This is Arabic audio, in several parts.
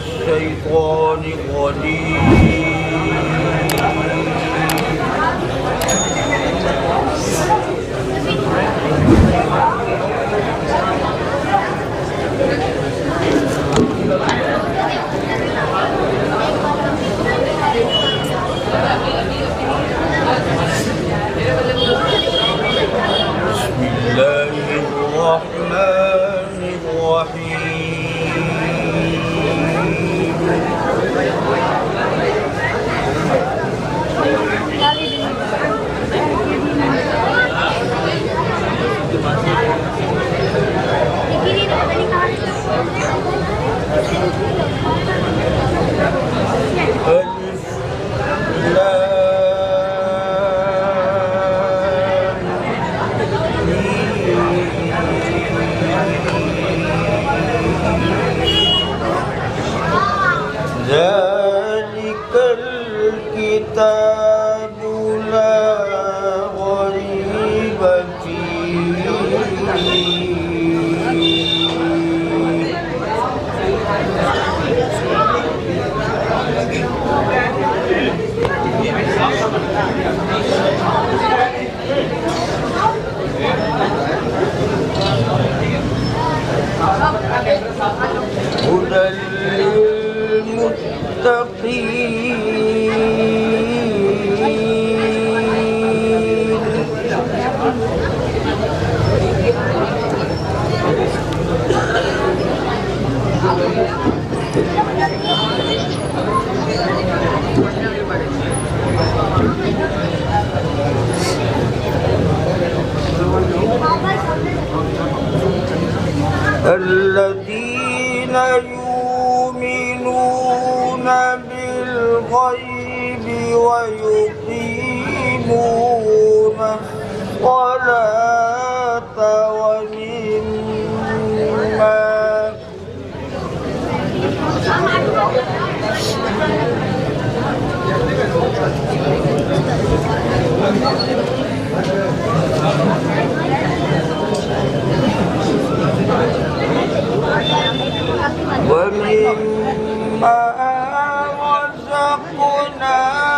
الشيطان الرجيم. بسم الله الرحمن الرحيم. ذلك الكتاب لا ريب فيه هدى الذين يؤمنون بالغيب ويقيمون الصلاة ومما رزقناهم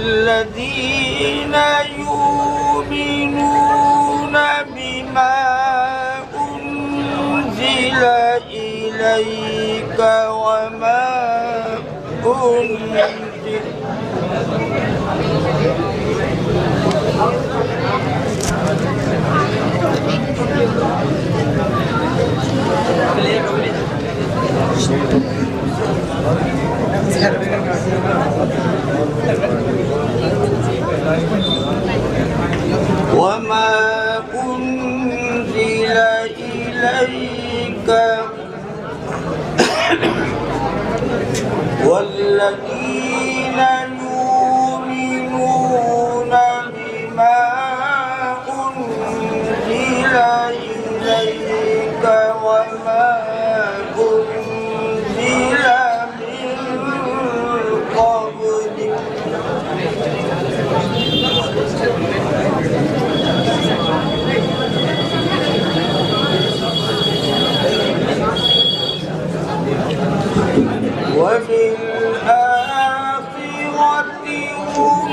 والذين يؤمنون بما أنزل إليك وما أنزل وما أنزل إليك والذين يؤمنون بما أنزل إليك وما أنزل من قبلك وبالآخرة هم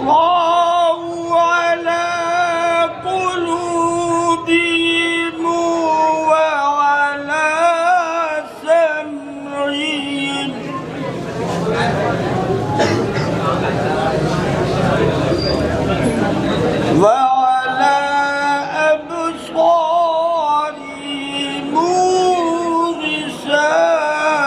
الله على قلوبهم وعلى سمعهم وعلى أبصارهم غشاوة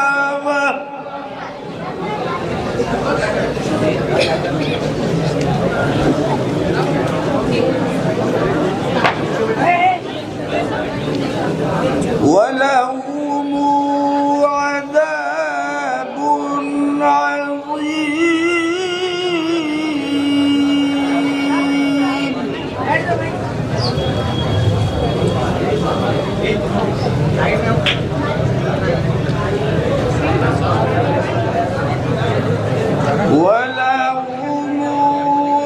ولهم عذاب عظيم ولهم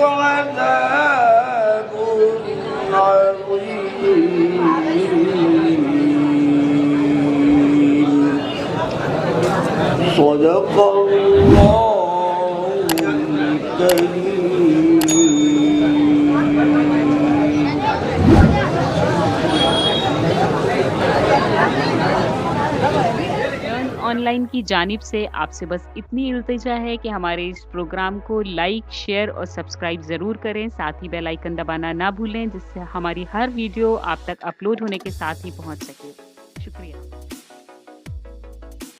عذاب عظيم صدق الله الكريم ऑनलाइन की जानिब से आपसे बस इतनी इल्तिजा है कि हमारे इस प्रोग्राम को लाइक, शेयर और सब्सक्राइब ज़रूर करें। साथ ही बेल आइकन दबाना ना भूलें, जिससे हमारी हर वीडियो आप तक अपलोड होने के साथ ही पहुंच सके। शुक्रिया।